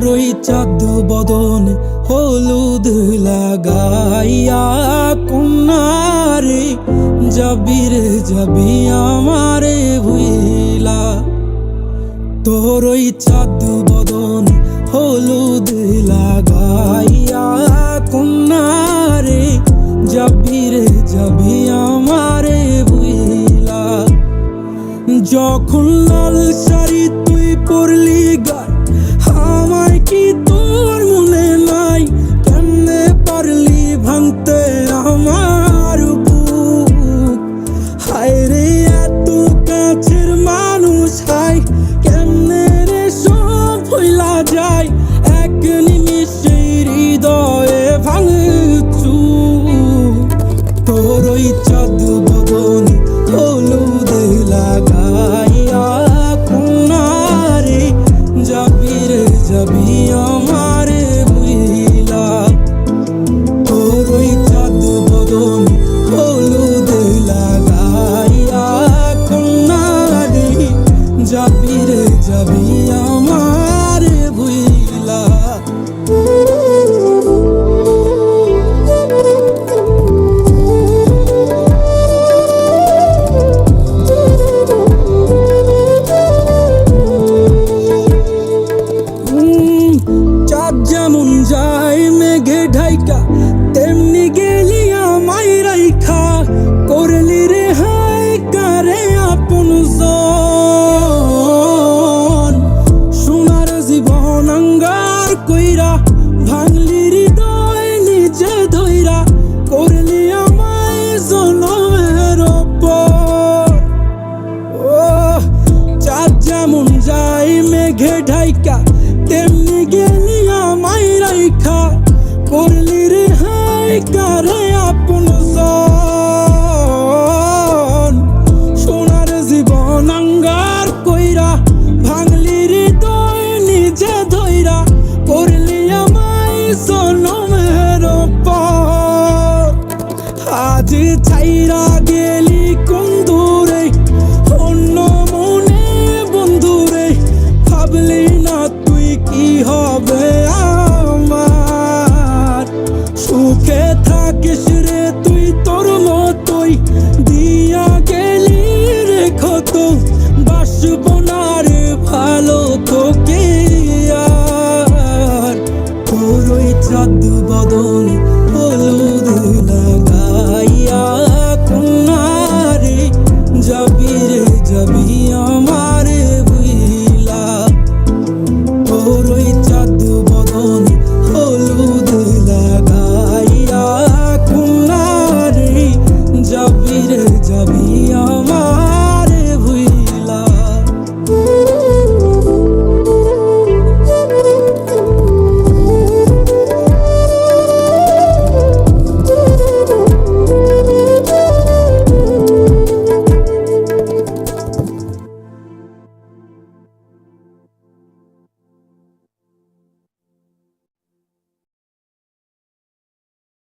তোর ওই চাঁদ বদন হলুদ লাগাইয়া কন্যারে যাবি রে যাবি আমারে ভুইলা। তোর ওই চাঁদ বদন হলুদ লাগাইয়া কন্যারে যাবি রে যাবি আমারে ভুইলা। যখন লাল শাড়ি তুই পরলি গায় আমায় কি তোর মনে নাই? কেমনে পারলি ভাঙতে আমার বুক? হায় রে এত কাছের মানুষ হায় কেমনে রে সব ভুইলা যায়? এক নিমিষে হৃদয়ে ভাঙচু। তোর ওই চাঁদ বদন হলুদ লাগাইয়া কন্যারে যাবি রে যাবি আমারে ভুইলা। তোর ওই চাঁদ বদন হলুদ লাগাইয়া কন্যারে যাবি রে যাবি আমারে ভুইলা। চাঁদ যেমন যায় মেঘে ঢাইকা তেমনি গেলি আমায় রাইখা। করলি রে হাই কারে আপন জন সোনার জীবন আঙ্গার কইরা ভাঙলি হৃদয় নিজে ধইরা। করলি আমায় জনমের ওপর। ও চাঁদ যেমন যায় মেঘে ঢাইকা তেমনি গেলি আমায় রাইখা। করলি রে হাই কারে আপন জন সোনার জীবন আঙ্গার কইরা ভাঙলি হৃদয় নিজে ধইরা। করলি আমায় জনমের ওপর। আজ ছাইরা গেলি কোন দূরে অন্য মনে বন্ধুরে। ভাবলি না তুই কি হবে আমার? সুখে থাকিস রে তুই তোর মতোই দিয়া গেলি রে ক্ষত। বাসব না রে ভালো তোকে আর। তোর ওই চাঁদ বদন